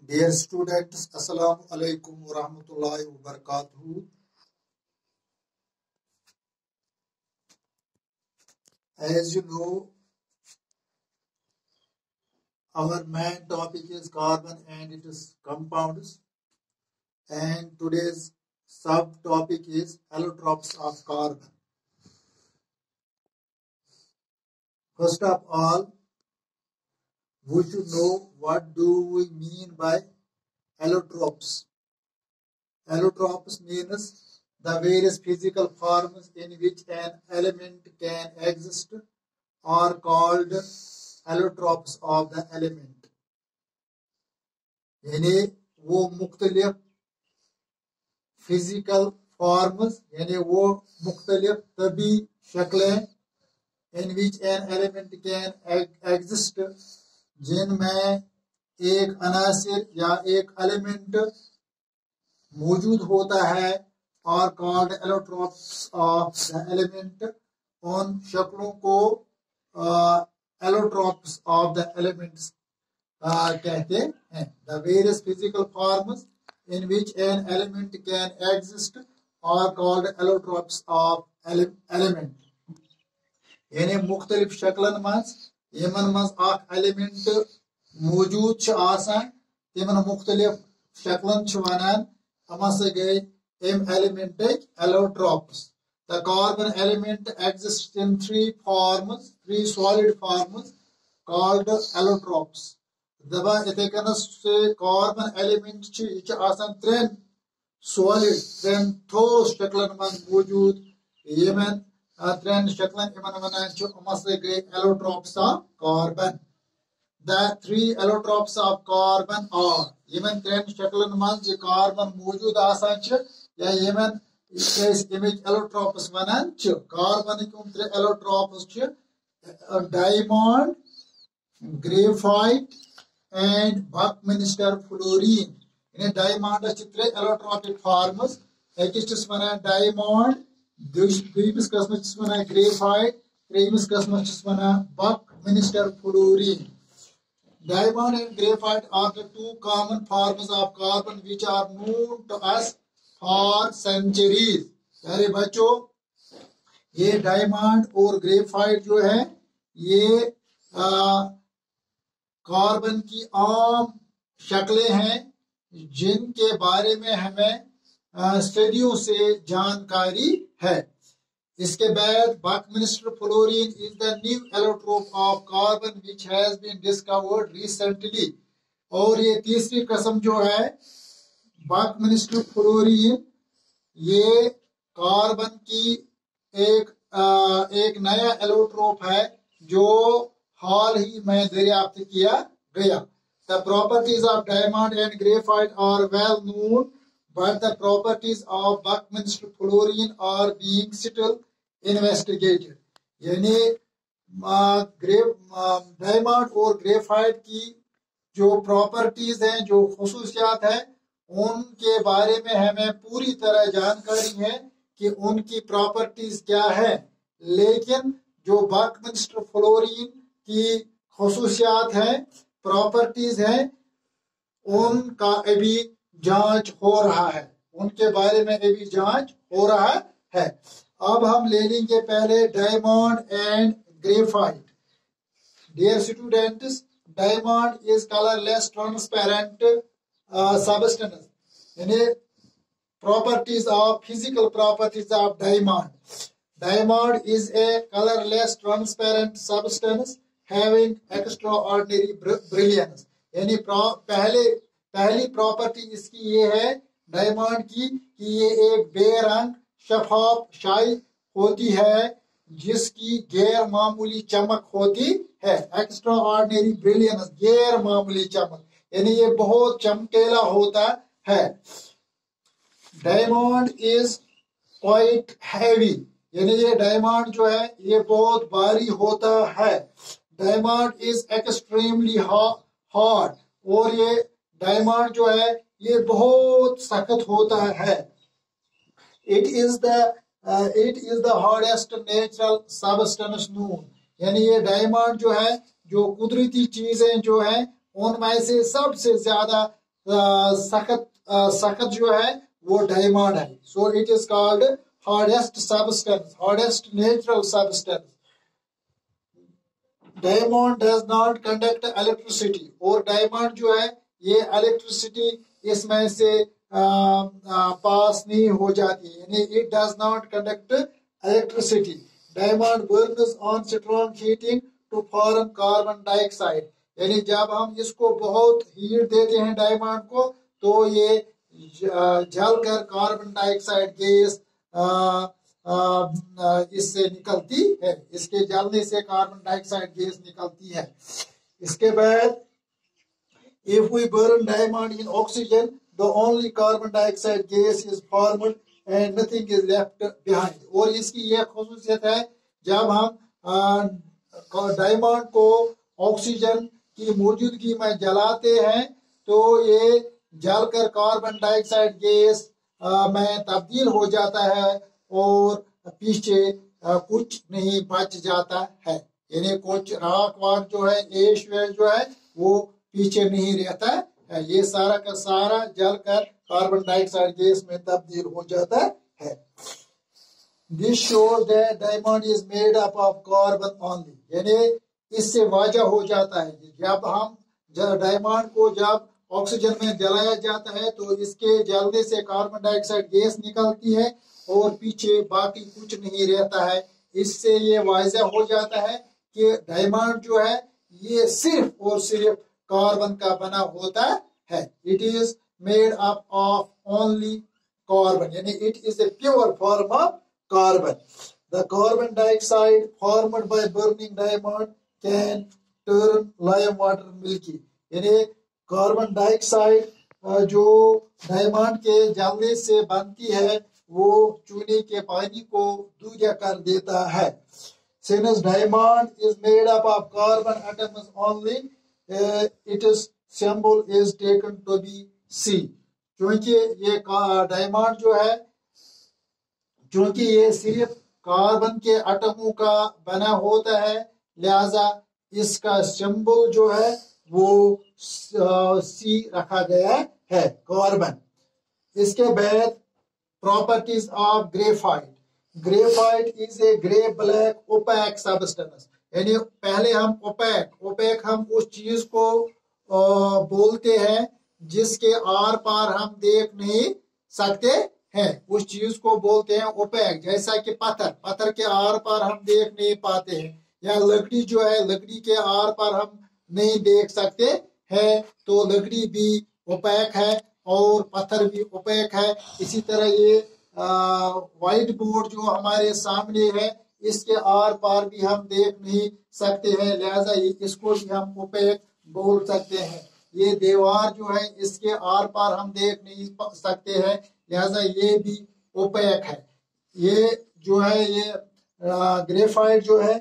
Dear students, Assalamu alaikum wa rahmatullahi wa barakatuh. As you know, our main topic is carbon and its compounds, and today's subtopic is allotropes of carbon. First of all, we should know what do we mean by allotropes. Allotropes means the various physical forms in which an element can exist are called allotropes of the element. यानी वो मुख्तलिफ physical forms यानी वो मुख्तलिफ तभी शक्लें in which an element can exist जिनमें एक अनासिर या एक एलिमेंट मौजूद होता है और called allotropes of the element. उन शक्लों को एलोट्रोप्स ऑफ द एलिमेंट्स कहते हैं। The various physical forms in which an element can exist are called allotropes of element. यानी मुख्तलिफ शक्लन मज यमन मज अख एलिमेंट मौजूद आसान तिमन मुख्तलिफ शक्लन वनान हमारे गए एम element allotropes. The carbon element exists in three solid forms called allotropes. दबा इतने कन से carbon element च आसान त्रेन solid त्रेन ठोस शक्लन में मौजूद यमन त्रेन शक्लन यमन वनान च हमारे गए allotropes of carbon. The three allotropes of carbon are यमन त्रेन शक्लन में जो कार्बन मौजूद आसान च या यमन इमेज allotropes वनान च। कार्बन के त्रे allotropes च diamond, graphite and Buckminster fluorine. In diamond च त्रे allotropic forms एकस वनान diamond, दूसरिस कस्म वनान graphite, त्रेयमिस कस्म वनान Buckminster fluorine. Diamond and graphite are the two common forms of carbon which are known to us for centuries. प्यारे बच्चों, ये diamond और graphite जो है ये कार्बन की आम शक्लें हैं जिनके बारे में हमें सदियों से जानकारी है। इसके बाद Buckminster fluorine is the new allotrope of carbon which has been discovered recently. और ये तीसरी किस्म जो है Buckminster fluorine ये कार्बन की एक नया एलोट्रोप है जो हाल ही में दरियाफ्त किया गया। The properties of diamond and graphite are well known, but the properties of Buckminster fluorine are being still investigated. यानी डायमंड और ग्रेफाइट की जो प्रॉपर्टीज हैं जो खुसूसियात हैं उनके बारे में हमें पूरी तरह जानकारी है कि उनकी प्रॉपर्टीज क्या है, लेकिन जो बकमिंस्टर फ्लोरीन की खुसूसियात हैं प्रॉपर्टीज हैं उनका अभी जांच हो रहा है, उनके बारे में अभी जांच हो रहा है। अब हम ले लेंगे पहले diamond and graphite. Dear students, diamond is colourless transparent substance. यानी physical properties of diamond. Diamond is a colorless transparent substance having extraordinary brilliance. यानी पहली प्रॉपर्टी इसकी ये है डायमंड की कि ये एक बेरंग शफाफ शाई होती है जिसकी गैर मामूली चमक होती है। एक्स्ट्रा ऑर्डिनरी ब्रिलियंस, गैर मामूली चमक, यानी ये बहुत चमकीला होता है। डायमंड इज क्वाइट हैवी, यानी ये डायमंड जो है ये बहुत भारी होता है। डायमंड इज एक्सट्रीमली हार्ड, और ये डायमंड जो है ये बहुत सख्त होता है। It is the hardest natural substance known. यानी ये डायमंड जो है जो कुदरती चीजें जो है उनमें से सबसे ज्यादा सख्त सख्त जो है वो डायमंड है. So it is called hardest substance, hardest natural substance. Diamond does not conduct electricity. और डायमंड जो है ये इलेक्ट्रिसिटी इसमें से पास नहीं हो जाती, यानी it does not conduct electricity. Diamond burns on strong heating to form carbon dioxide. यानी जब हम इसको बहुत हीट देते हैं डायमंड को तो ये जलकर कार्बन डाइऑक्साइड गैस इससे निकलती है. इसके जलने से कार्बन डाइऑक्साइड गैस निकलती है. इसके बाद if we burn diamond in oxygen, the only carbon dioxide gas is formed and nothing is left behind. और इसकी यह खुसूसियत है, जब हम डायमंड को ऑक्सीजन की मौजूदगी में जलाते हैं तो ये जलकर कार्बन डाइऑक्साइड गैस में तब्दील हो जाता है और पीछे कुछ नहीं बच जाता है. यानी कुछ राख वाक जो है, एश वेश जो है वो पीछे नहीं रहता है. ये सारा का सारा जलकर कार्बन डाइऑक्साइड गैस में तब्दील हो जाता है. This shows that diamond is made up of carbon only. यानी इससे वाजह हो जाता है कि जब हम डायमंड को जब ऑक्सीजन में जलाया जाता है तो इसके जलने से कार्बन डाइऑक्साइड गैस निकलती है और पीछे बाकी कुछ नहीं रहता है. इससे ये वाजह हो जाता है कि डायमंड जो है ये सिर्फ और सिर्फ कार्बन का बना होता है. It is made up of only carbon, यानी it is a pure form of carbon. The carbon dioxide formed by burning diamond can turn lime water milky. यानी कार्बन डाइऑक्साइड जो डायमंड के जलने से बनती है वो चूने के पानी को दूधिया कर देता है. Since diamond is made up of carbon atoms only, its symbol is taken to be C. क्योंकि ये डायमंड जो है, क्योंकि ये सिर्फ कार्बन के एटमों का बना होता है, लिहाजा इसका सिंबल जो है वो सी रखा गया है, कार्बन. इसके बाद properties of graphite. Graphite is a grey black opaque substance. यानी पहले हम ओपैक हम उस चीज को बोलते हैं जिसके आर पार हम देख नहीं सकते हैं, उस चीज को बोलते हैं ओपैक. जैसा कि पत्थर के आर पार हम देख नहीं पाते हैं, या लकड़ी जो है लकड़ी के आर पार हम नहीं देख सकते हैं, तो लकड़ी भी ओपैक है और पत्थर भी ओपैक है. इसी तरह ये व्हाइट बोर्ड जो हमारे सामने है इसके आर पार भी हम देख नहीं सकते हैं, लिहाजा इसको भी हम ओपैक बोल सकते हैं. ये दीवार जो है इसके आर पार हम देख नहीं सकते हैं, लिहाजा ये भी ओपैक है. ये जो है ये ग्रेफाइट जो है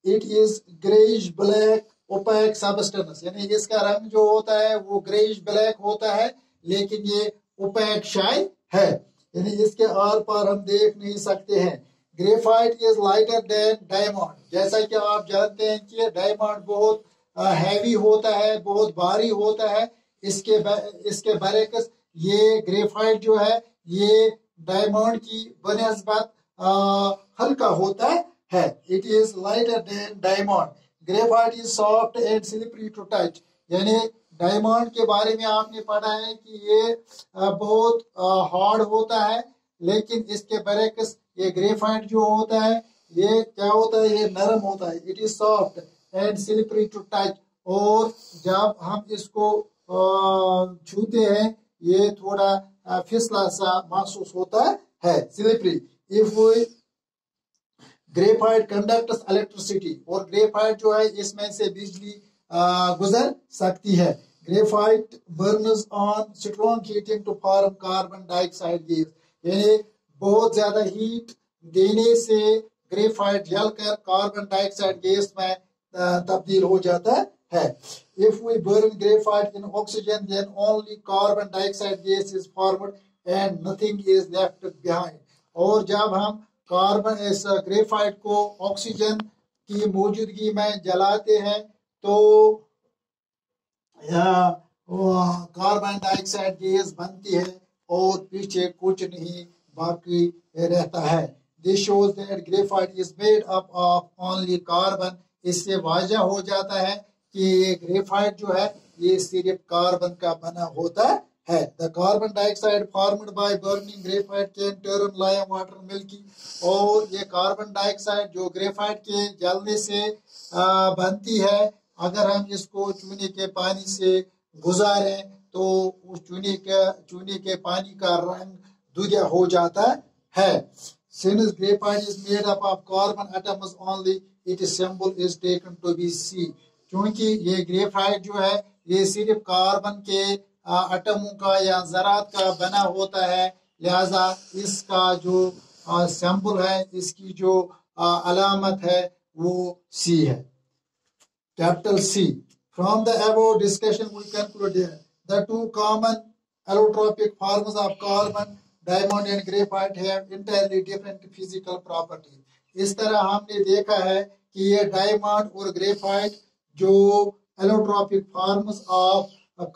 it is greyish black opaque substance. यानी इसका रंग जो होता है वो ग्रेइश ब्लैक होता है लेकिन ये ओपैक शाई है, यानी इसके आर पार हम देख नहीं सकते हैं. Graphite is lighter than diamond. जैसा कि आप जानते हैं कि डायमंड बहुत हैवी होता है, बहुत भारी होता है. इसके बरक्स ये ग्रेफाइट जो है ये डायमंड की बनिस्बत हल्का होता है. It is lighter than diamond. Graphite is soft and slippery to touch. यानी डायमंड के बारे में आपने पढ़ा है कि ये बहुत हार्ड होता है, लेकिन इसके बरक्स ये ग्रेफाइट जो होता है ये क्या होता है, ये नरम होता है. It is soft and slippery to touch. और जब हम इसको छूते हैं ये थोड़ा फिसला सा महसूस होता है, slippery. If we graphite conducts electricity. और ग्रेफाइट जो है इसमें से बिजली गुजर सकती है. Graphite burns on strong heating to form carbon dioxide gas. यानी बहुत ज्यादा हीट देने से ग्रेफाइट जलकर कार्बन डाइऑक्साइड गैस में तब्दील हो जाता है. If we burn graphite in oxygen then only carbon dioxide gas is formed and nothing is left behind. और जब हम कार्बन इस ग्रेफाइट को ऑक्सीजन की मौजूदगी में जलाते हैं तो कार्बन डाइऑक्साइड गैस बनती है और पीछे कुछ नहीं बाकी रहता है। This shows that graphite is made up of only carbon. इससे वाजह हो जाता है कि ये ग्रेफाइट जो है ये सिर्फ कार्बन का बना होता है। The carbon dioxide formed by burning graphite can turn lime water milky. और ये कार्बन डाइऑक्साइड जो ग्रेफाइट के जलने से बनती है, अगर हम इसको चूने के पानी से गुजारें तो उस चूने के पानी का रंग दूधिया हो जाता है। Since graphite is made up of carbon atoms only, its symbol is taken to be C। क्योंकि ये ग्रेफाइट जो है ये सिर्फ कार्बन के एटमों का या ज़रात का बना होता है, लिहाजा इसका जो सिंबल है, इसकी जो अलामत है वो C है, capital C। From the above discussion we conclude here the two common allotropic forms of carbon, diamond and graphite have entirely different physical properties। इस तरह हमने देखा है कि ये डायमंड और ग्रेफाइट जो एलोट्रोपिक फॉर्म्स ऑफ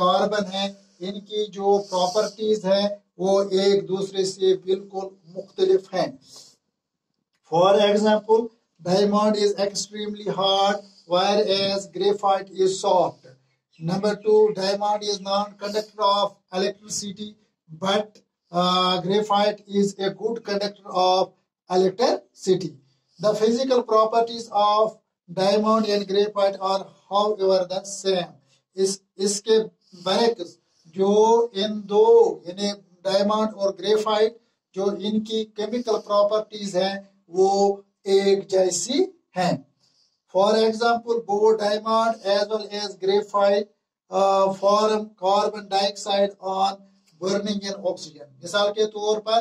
कार्बन है, इनकी जो प्रॉपर्टीज है वो एक दूसरे से बिल्कुल मुख्तलिफ हैं। For example, diamond is extremely hard whereas graphite is soft। Number 2, diamond is non-conductor of electricity, but graphite is a good conductor of electricity। The physical properties of diamond and graphite are however the same। इसके बरक्स जो इन दो यानी diamond और graphite जो इनकी chemical properties हैं वो एक जैसी हैं। For example, both diamond as well as graphite form carbon dioxide on burning in oxygen। मिसाल के तौर पर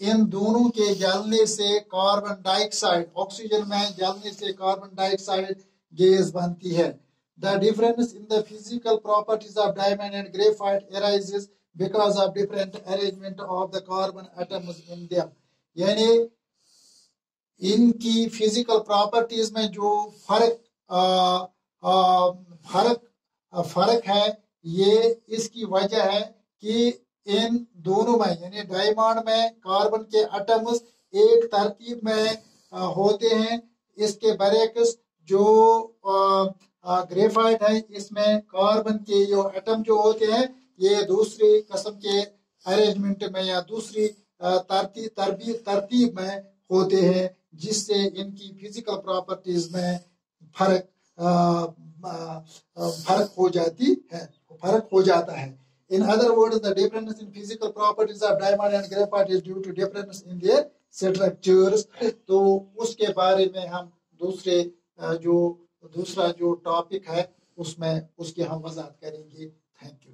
इन दोनों के जलने से कार्बन डाइऑक्साइड, ऑक्सीजन में जलने से कार्बन डाइऑक्साइड गैस बनती है। The difference in the physical properties of diamond and graphite arises because of different arrangement of the carbon atoms in them। यानी इनकी फिजिकल प्रॉपर्टीज में जो फर्क है, ये इसकी वजह है कि इन दोनों में यानी डायमंड में कार्बन के एटम्स एक तरतीब में होते हैं, इसके बरक्स जो ग्रेफाइट है इसमें कार्बन के जो एटम जो होते हैं ये दूसरी किस्म के अरेंजमेंट में या दूसरी तरतीब में होते हैं, जिससे इनकी फिजिकल प्रॉपर्टीज में फर्क हो जाता है। In other words, the difference in physical properties of diamond and graphite is due to difference in their structures। तो उसके बारे में हम दूसरा जो टॉपिक है उसमें उसकी हम वजाहत करेंगे। Thank you.